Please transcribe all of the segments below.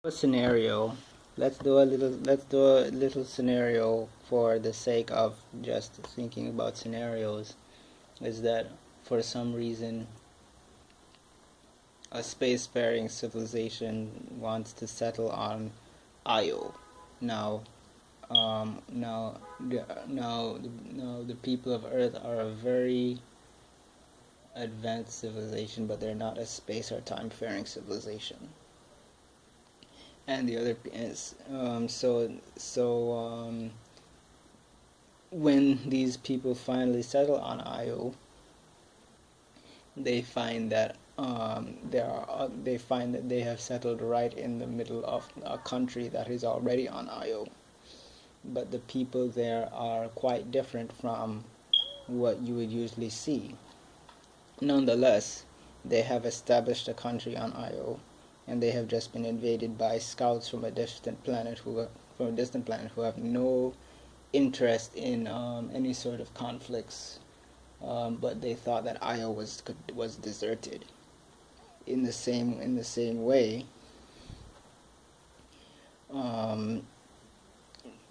A scenario. Let's do a little scenario for the sake of just thinking about scenarios. Is that for some reason a spacefaring civilization wants to settle on Io. Now, now the people of Earth are a very advanced civilization, but they're not a space or time-faring civilization. And the other is when these people finally settle on Io, they find that they have settled right in the middle of a country that is already on Io, but the people there are quite different from what you would usually see. Nonetheless, they have established a country on Io, and they have just been invaded by scouts from a distant planet who have no interest in any sort of conflicts. But they thought that Io was deserted. In the same way,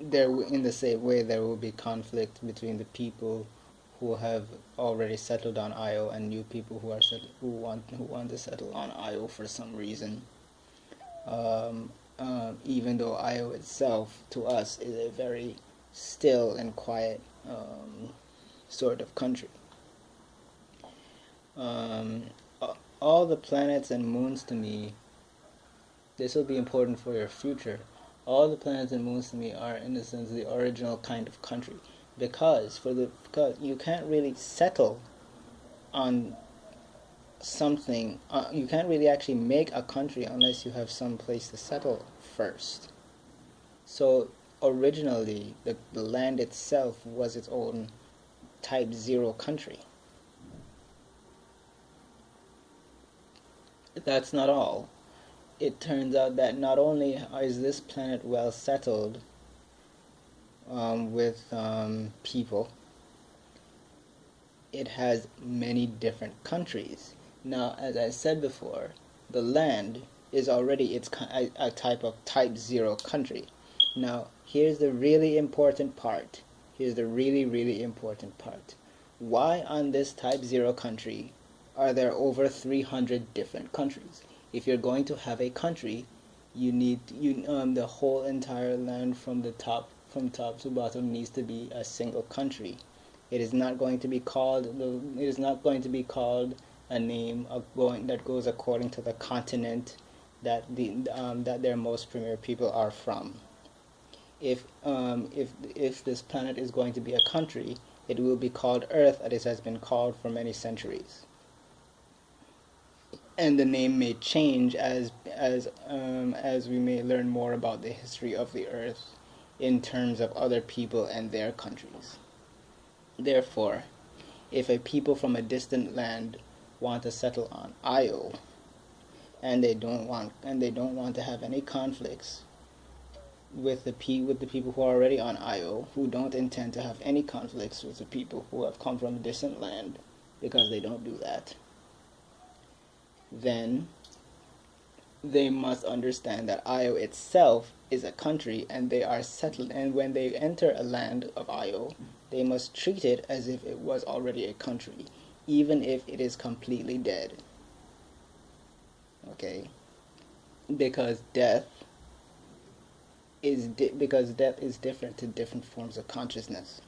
there will be conflict between the people who have already settled on Io and new people who want to settle on Io for some reason. Even though Io itself, to us, is a very still and quiet sort of country. All the planets and moons to me, this will be important for your future. All the planets and moons to me are, in a sense, the original kind of country, because you can't really settle on something. You can't really actually make a country unless you have some place to settle first. So originally, the land itself was its own type 0 country. That's not all. It turns out that not only is this planet well settled with people, it has many different countries. Now, as I said before, the land is already a type 0 country. Now, here's the really important part. Here's the really, really important part. Why on this type 0 country are there over 300 different countries? If you're going to have a country, the whole entire land from top to bottom needs to be a single country. It is not going to be called a name that goes according to the continent that their most premier people are from. If this planet is going to be a country, it will be called Earth, as it has been called for many centuries. And the name may change as we may learn more about the history of the Earth in terms of other people and their countries. Therefore, if a people from a distant land want to settle on Io, and they don't want to have any conflicts with the people who are already on Io, who don't intend to have any conflicts with the people who have come from a distant land, because they don't do that, then they must understand that Io itself is a country, and they are settled, and when they enter a land of Io, they must treat it as if it was already a country, even if it is completely dead. Okay? Because death is different to different forms of consciousness.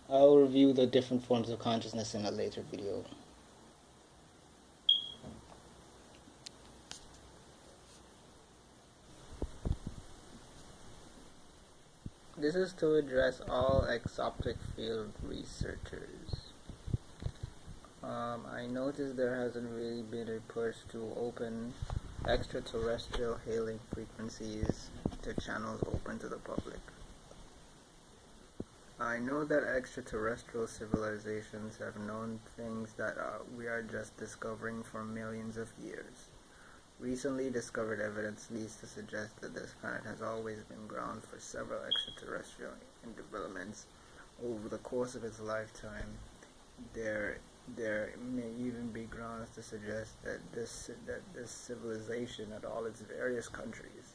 I'll review the different forms of consciousness in a later video. This is to address all exoptic field researchers. I noticed there hasn't really been a push to open extraterrestrial hailing frequencies to channels open to the public. I know that extraterrestrial civilizations have known things that we are just discovering for millions of years. Recently discovered evidence leads to suggest that this planet has always been ground for several extraterrestrial developments over the course of its lifetime. There there may even be grounds to suggest that this civilization at all its various countries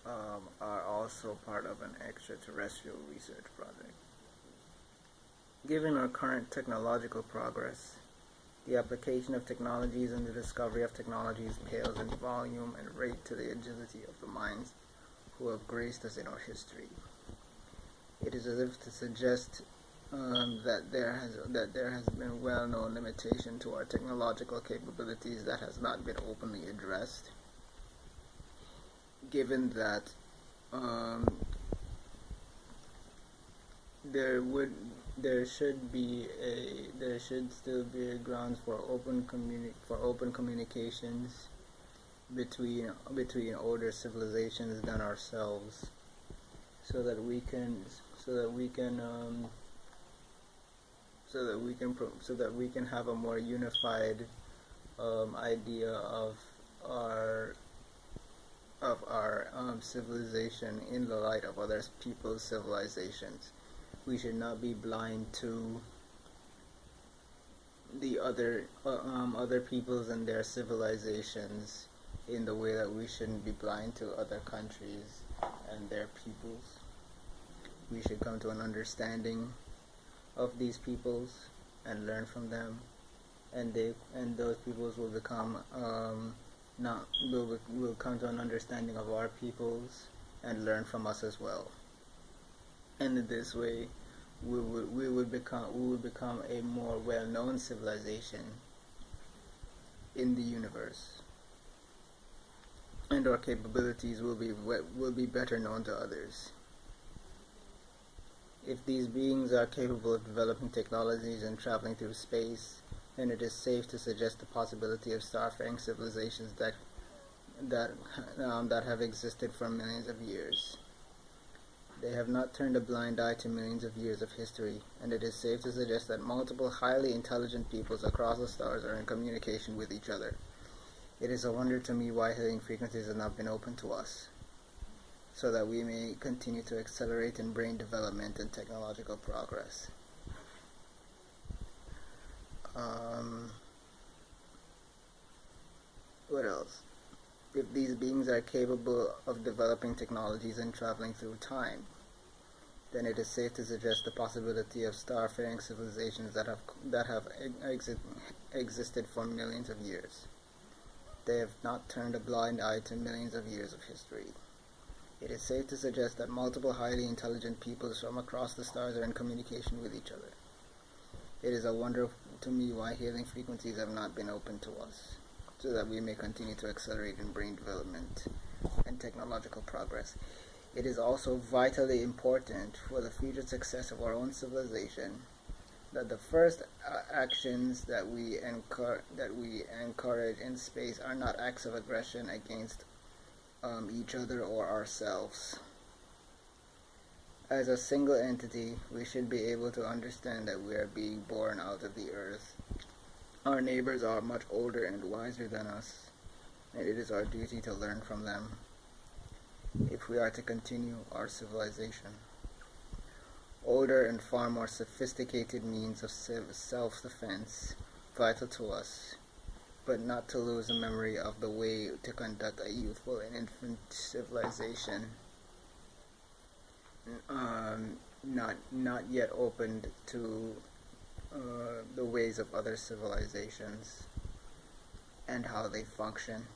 are also part of an extraterrestrial research project. Given our current technological progress, the application of technologies and the discovery of technologies pales in volume and rate to the agility of the minds who have graced us in our history. It is as if to suggest that there has been well-known limitation to our technological capabilities that has not been openly addressed. Given that there should still be grounds for open communications between older civilizations than ourselves, so that we can have a more unified idea of our civilization in the light of other people's civilizations. We should not be blind to the other peoples and their civilizations in the way that we shouldn't be blind to other countries and their peoples. We should come to an understanding of these peoples and learn from them, and those peoples will become will come to an understanding of our peoples and learn from us as well. And in this way, we would become a more well-known civilization in the universe, and our capabilities will be better known to others. If these beings are capable of developing technologies and traveling through space, then it is safe to suggest the possibility of starfaring civilizations that have existed for millions of years. They have not turned a blind eye to millions of years of history, and it is safe to suggest that multiple highly intelligent peoples across the stars are in communication with each other. It is a wonder to me why healing frequencies have not been open to us, so that we may continue to accelerate in brain development and technological progress. What else? If these beings are capable of developing technologies and traveling through time, then it is safe to suggest the possibility of starfaring civilizations that have existed for millions of years. They have not turned a blind eye to millions of years of history. It is safe to suggest that multiple highly intelligent peoples from across the stars are in communication with each other. It is a wonder to me why healing frequencies have not been open to us, so that we may continue to accelerate in brain development and technological progress. It is also vitally important for the future success of our own civilization that the first actions that we encourage in space are not acts of aggression against each other or ourselves. As a single entity, we should be able to understand that we are being born out of the earth. Our neighbors are much older and wiser than us, and it is our duty to learn from them if we are to continue our civilization. Older and far more sophisticated means of self-defense, vital to us, but not to lose the memory of the way to conduct a youthful and infant civilization, not yet opened to the ways of other civilizations and how they function.